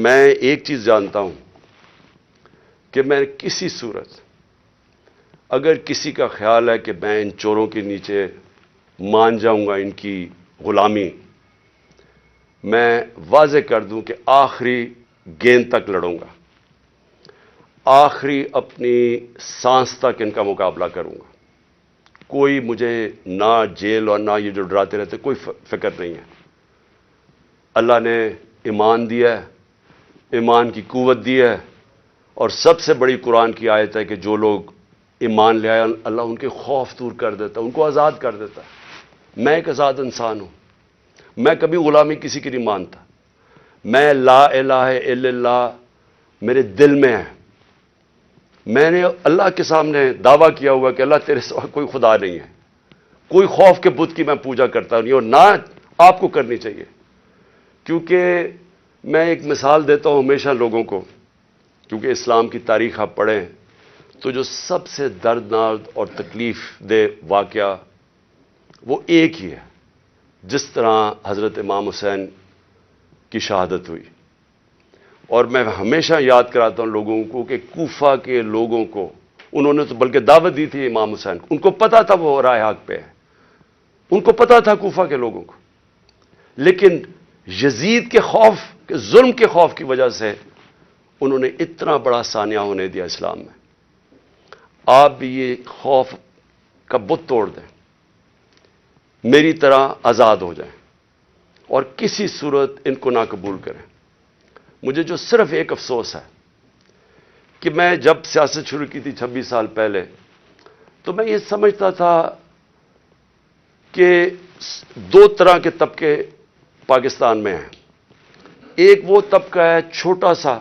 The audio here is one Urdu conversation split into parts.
میں ایک چیز جانتا ہوں کہ میں کسی صورت اگر کسی کا خیال ہے کہ میں ان چوروں کے نیچے مان جاؤں گا ان کی غلامی، میں واضح کر دوں کہ آخری گیند تک لڑوں گا، آخری اپنی سانس تک ان کا مقابلہ کروں گا۔ کوئی مجھے نہ جیل اور نہ یہ جو ڈراتے رہتے کوئی فکر نہیں ہے۔ اللہ نے ایمان دیا ہے، ایمان کی قوت دی ہے، اور سب سے بڑی قرآن کی آیت ہے کہ جو لوگ ایمان لے آئے اللہ ان کے خوف دور کر دیتا ہے، ان کو آزاد کر دیتا ہے۔ میں ایک آزاد انسان ہوں، میں کبھی غلامی کسی کی نہیں مانتا۔ میں لا الہ الا اللہ میرے دل میں ہے۔ میں نے اللہ کے سامنے دعویٰ کیا ہوا کہ اللہ تیرے سوا کوئی خدا نہیں ہے، کوئی خوف کے بت کی میں پوجا کرتا نہیں، اور نہ آپ کو کرنی چاہیے، کیونکہ میں ایک مثال دیتا ہوں ہمیشہ لوگوں کو، کیونکہ اسلام کی تاریخ آپ پڑھیں تو جو سب سے دردناک اور تکلیف دہ واقعہ وہ ایک ہی ہے، جس طرح حضرت امام حسین کی شہادت ہوئی۔ اور میں ہمیشہ یاد کراتا ہوں لوگوں کو کہ کوفہ کے لوگوں کو انہوں نے تو بلکہ دعوت دی تھی امام حسین کو، ان کو پتا تھا وہ رائے حق پہ ہے، ان کو پتا تھا کوفہ کے لوگوں کو، لیکن یزید کے خوف کے ظلم کے خوف کی وجہ سے انہوں نے اتنا بڑا سانیہ ہونے دیا اسلام میں۔ آپ بھی یہ خوف کا بت توڑ دیں، میری طرح آزاد ہو جائیں اور کسی صورت ان کو نہ قبول کریں۔ مجھے جو صرف ایک افسوس ہے کہ میں جب سیاست شروع کی تھی 26 سال پہلے، تو میں یہ سمجھتا تھا کہ دو طرح کے طبقے پاکستان میں ہیں۔ ایک وہ طبقہ ہے چھوٹا سا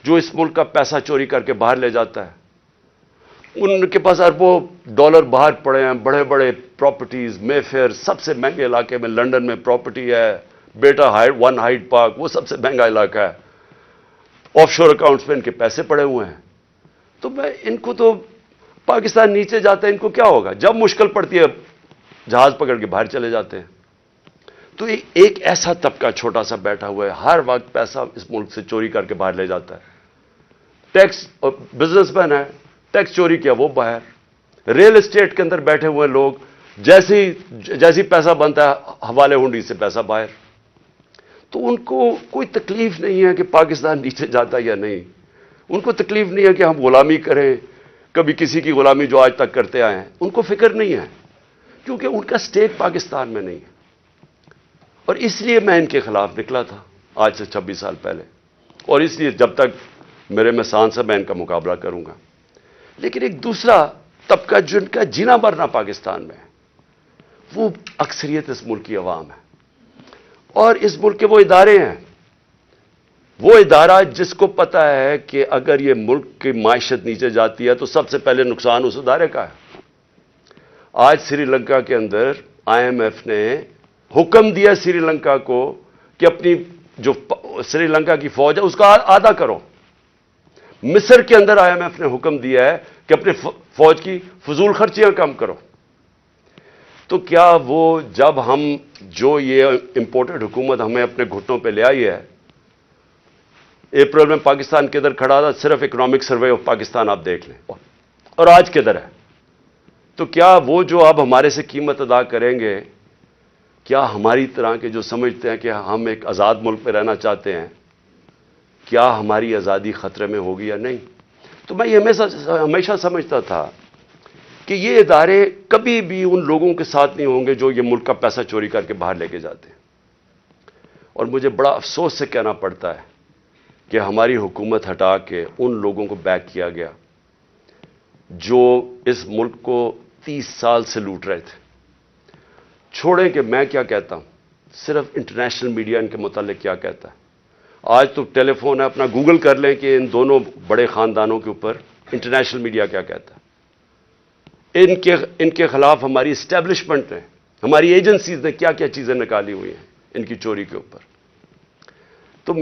جو اس ملک کا پیسہ چوری کر کے باہر لے جاتا ہے، ان کے پاس اربوں ڈالر باہر پڑے ہیں، بڑے بڑے پراپرٹیز، مے فیئر سب سے مہنگے علاقے میں لنڈن میں پراپرٹی ہے، بیٹا ون ہائیڈ پارک وہ سب سے مہنگا علاقہ ہے، آف شور اکاؤنٹس میں ان کے پیسے پڑے ہوئے ہیں۔ تو میں ان کو تو پاکستان نیچے جاتا ہے ان کو کیا ہوگا، جب مشکل پڑتی ہے جہاز پکڑ کے باہر چلے جاتے ہیں۔ تو ایک ایسا طبقہ چھوٹا سا بیٹھا ہوا ہے، ہر وقت پیسہ اس ملک سے چوری کر کے باہر لے جاتا ہے، ٹیکس بزنس مین ہے، ٹیکس چوری کیا وہ باہر، ریل اسٹیٹ کے اندر بیٹھے ہوئے لوگ جیسی پیسہ بنتا ہے حوالے ہنڈی سے پیسہ باہر۔ تو ان کو کوئی تکلیف نہیں ہے کہ پاکستان نیچے جاتا یا نہیں، ان کو تکلیف نہیں ہے کہ ہم غلامی کریں، کبھی کسی کی غلامی جو آج تک کرتے آئے ہیں، ان کو فکر نہیں ہے، کیونکہ ان کا سٹیک پاکستان میں نہیں ہے۔ اور اس لیے میں ان کے خلاف نکلا تھا آج سے 26 سال پہلے، اور اس لیے جب تک میرے میں سانس ہے میں ان کا مقابلہ کروں گا۔ لیکن ایک دوسرا طبقہ جن کا جینا مرنا پاکستان میں ہے، وہ اکثریت اس ملک کی عوام ہے، اور اس ملک کے وہ ادارے ہیں، وہ ادارہ جس کو پتا ہے کہ اگر یہ ملک کی معیشت نیچے جاتی ہے تو سب سے پہلے نقصان اس ادارے کا ہے۔ آج سری لنکا کے اندر IMF نے حکم دیا سری لنکا کو کہ اپنی جو سری لنکا کی فوج ہے اس کا آدھا کرو۔ مصر کے اندر IMF نے حکم دیا ہے کہ اپنی فوج کی فضول خرچیاں کم کرو۔ تو کیا وہ جب ہم جو یہ امپورٹڈ حکومت ہمیں اپنے گھٹنوں پہ لے آئی ہے، اپریل میں پاکستان کے ادھر کھڑا تھا، صرف اکنامک سروے آف پاکستان آپ دیکھ لیں، اور آج کے ادھر ہے، تو کیا وہ جو اب ہمارے سے قیمت ادا کریں گے، کیا ہماری طرح کے جو سمجھتے ہیں کہ ہم ایک آزاد ملک میں رہنا چاہتے ہیں، کیا ہماری آزادی خطرے میں ہوگی یا نہیں؟ تو میں یہ ہمیشہ سمجھتا تھا کہ یہ ادارے کبھی بھی ان لوگوں کے ساتھ نہیں ہوں گے جو یہ ملک کا پیسہ چوری کر کے باہر لے کے جاتے ہیں۔ اور مجھے بڑا افسوس سے کہنا پڑتا ہے کہ ہماری حکومت ہٹا کے ان لوگوں کو بیک کیا گیا جو اس ملک کو 30 سال سے لوٹ رہے تھے۔ چھوڑیں کہ میں کیا کہتا ہوں، صرف انٹرنیشنل میڈیا ان کے متعلق کیا کہتا ہے۔ آج تو ٹیلی فون ہے، اپنا گوگل کر لیں کہ ان دونوں بڑے خاندانوں کے اوپر انٹرنیشنل میڈیا کیا کہتا ہے۔ ان کے خلاف ہماری اسٹیبلشمنٹ نے، ہماری ایجنسیز نے کیا کیا چیزیں نکالی ہوئی ہیں ان کی چوری کے اوپر۔ تو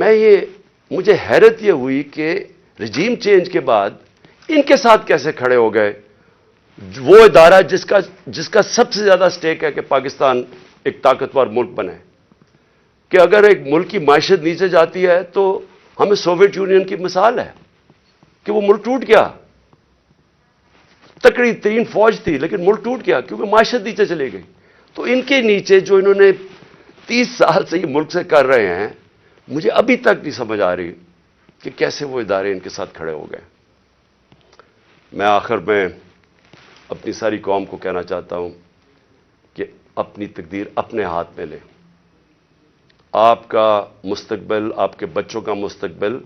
مجھے حیرت یہ ہوئی کہ رجیم چینج کے بعد ان کے ساتھ کیسے کھڑے ہو گئے، وہ ادارہ جس کا سب سے زیادہ سٹیک ہے کہ پاکستان ایک طاقتور ملک بنے۔ کہ اگر ایک ملک کی معیشت نیچے جاتی ہے تو ہمیں سوویت یونین کی مثال ہے کہ وہ ملک ٹوٹ گیا. تکڑی ترین فوج تھی لیکن ملک ٹوٹ گیا کیونکہ معیشت نیچے چلی گئی. تو ان کے نیچے جو انہوں نے 30 سال سے یہ ملک سے کر رہے ہیں، مجھے ابھی تک نہیں سمجھ آ رہی کہ کیسے وہ ادارے ان کے ساتھ کھڑے ہو گئے. میں آخر میں اپنی ساری قوم کو کہنا چاہتا ہوں کہ اپنی تقدیر اپنے ہاتھ میں لیں. آپ کا مستقبل، آپ کے بچوں کا مستقبل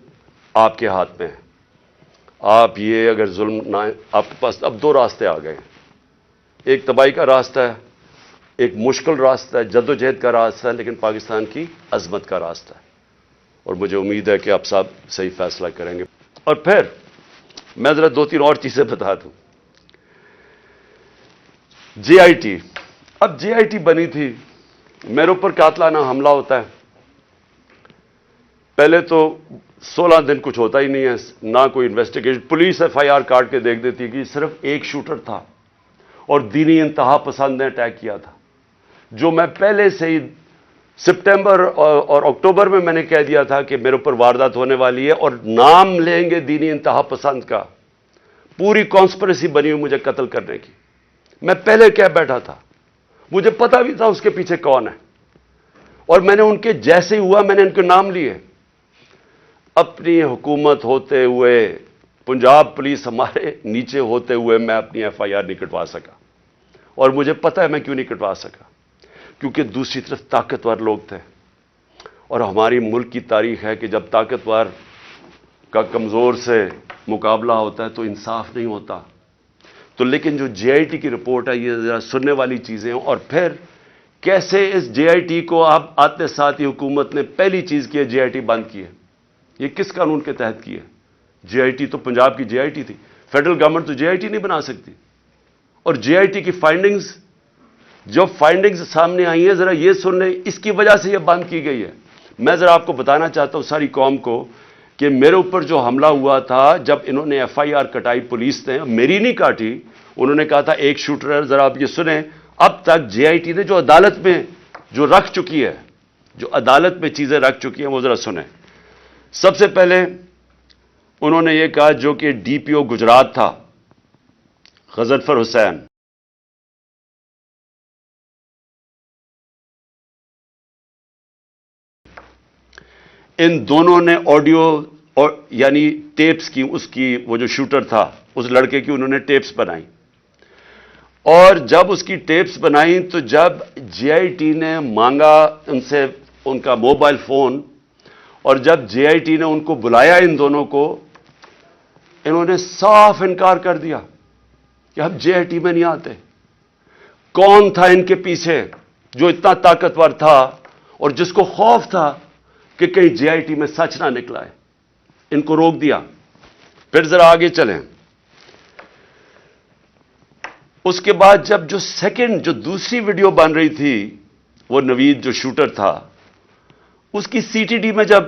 آپ کے ہاتھ میں ہے. آپ یہ اگر ظلم نہ، آپ کے پاس اب 2 راستے آ گئے ہیں. ایک تباہی کا راستہ ہے، ایک مشکل راستہ ہے، جدوجہد کا راستہ ہے، لیکن پاکستان کی عظمت کا راستہ ہے. اور مجھے امید ہے کہ آپ صاحب صحیح فیصلہ کریں گے. اور پھر میں ذرا 2-3 اور چیزیں بتا دوں. جے آئی ٹی، اب جے آئی ٹی بنی تھی، میرے اوپر قاتلانہ حملہ ہوتا ہے. پہلے تو 16 دن کچھ ہوتا ہی نہیں ہے، نہ کوئی investigation. Police F I R کاٹ کے دیکھ دیتی کہ صرف ایک شوٹر تھا اور دینی انتہا پسند نے اٹیک کیا تھا. جو میں پہلے سے ہی سپٹمبر اور اکتوبر میں نے کہہ دیا تھا کہ میرے اوپر واردات ہونے والی ہے اور نام لیں گے دینی انتہا پسند کا. پوری کانسپریسی بنی ہوئی مجھے قتل کرنے کی. میں پہلے کہہ بیٹھا تھا، مجھے پتا بھی تھا اس کے پیچھے کون ہے، اور میں نے ان کے جیسے ہوا میں نے ان کے نام لیے. اپنی حکومت ہوتے ہوئے، پنجاب پولیس ہمارے نیچے ہوتے ہوئے میں اپنی ایف آئی آر نہیں کٹوا سکا. اور مجھے پتا ہے میں کیوں نہیں کٹوا سکا، کیونکہ دوسری طرف طاقتور لوگ تھے. اور ہماری ملک کی تاریخ ہے کہ جب طاقتور کا کمزور سے مقابلہ ہوتا ہے تو انصاف نہیں ہوتا. تو لیکن جو جے آئی ٹی کی رپورٹ ہے، یہ ذرا سننے والی چیزیں ہیں. اور پھر کیسے اس جے آئی ٹی کو آپ آتے ساتھ ہی حکومت نے پہلی چیز کی ہے، جے آئی ٹی بند کی ہے. یہ کس قانون کے تحت کی ہے؟ جے آئی ٹی تو پنجاب کی جے آئی ٹی تھی، فیڈرل گورنمنٹ تو جے آئی ٹی نہیں بنا سکتی. اور جے آئی ٹی کی فائنڈنگز، جو فائنڈنگز سامنے آئی ہیں، ذرا یہ سن لیں، اس کی وجہ سے یہ بند کی گئی ہے. میں ذرا آپ کو بتانا چاہتا ہوں ساری قوم کو کہ میرے اوپر جو حملہ ہوا تھا، جب انہوں نے ایف آئی آر کٹائی پولیس نے، میری نہیں کاٹی، انہوں نے کہا تھا ایک شوٹر ہے. ذرا آپ یہ سنیں، اب تک جے آئی ٹی نے جو عدالت میں جو رکھ چکی ہے، جو عدالت میں چیزیں رکھ چکی ہیں، وہ ذرا سنیں. سب سے پہلے انہوں نے یہ کہا، جو کہ ڈی پی او گجرات تھا غضنفر حسین، ان دونوں نے آڈیو یعنی ٹیپس کی، اس کی وہ جو شوٹر تھا اس لڑکے کی انہوں نے ٹیپس بنائی. اور جب اس کی ٹیپس بنائی تو جب جے آئی ٹی نے مانگا ان سے ان کا موبائل فون، اور جب جے آئی ٹی نے ان کو بلایا ان دونوں کو، انہوں نے صاف انکار کر دیا کہ ہم جے آئی ٹی میں نہیں آتے. کون تھا ان کے پیچھے جو اتنا طاقتور تھا اور جس کو خوف تھا کہ کہیں جے آئی ٹی میں سچ نہ نکلا ہے؟ ان کو روک دیا. پھر ذرا آگے چلیں. اس کے بعد جب جو سیکنڈ جو دوسری ویڈیو بن رہی تھی، وہ نوید جو شوٹر تھا، اس کی سی ٹی ڈی میں جب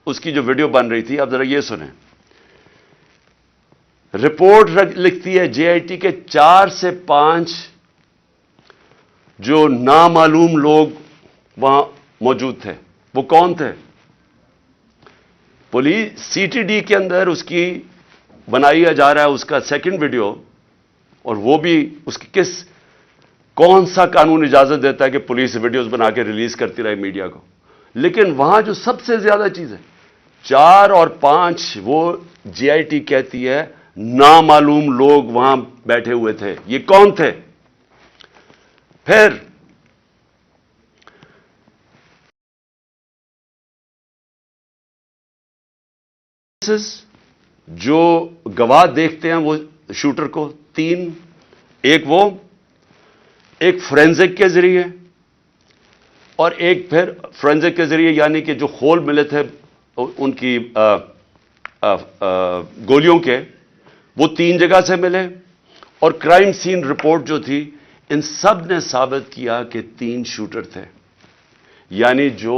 اس کی جو ویڈیو بن رہی تھی، اب ذرا یہ سنیں. رپورٹ لکھتی ہے جے آئی ٹی کے 4 سے 5 جو نامعلوم لوگ وہاں موجود تھے. وہ کون تھے؟ پولیس سی ٹی ڈی کے اندر اس کی بنایا جا رہا ہے اس کا سیکنڈ ویڈیو، اور وہ بھی اس کی کون سا قانون اجازت دیتا ہے کہ پولیس ویڈیوز بنا کے ریلیز کرتی رہے میڈیا کو؟ لیکن وہاں جو سب سے زیادہ چیز ہے، 4 اور 5 وہ جے آئی ٹی کہتی ہے نامعلوم لوگ وہاں بیٹھے ہوئے تھے. یہ کون تھے؟ پھر جو گواہ دیکھتے ہیں وہ شوٹر کو 3، ایک فورینزک کے ذریعے، اور ایک پھر فورینزک کے ذریعے یعنی کہ جو خول ملے تھے ان کی گولیوں کے، وہ 3 جگہ سے ملے. اور کرائم سین رپورٹ جو تھی، ان سب نے ثابت کیا کہ 3 شوٹر تھے. یعنی جو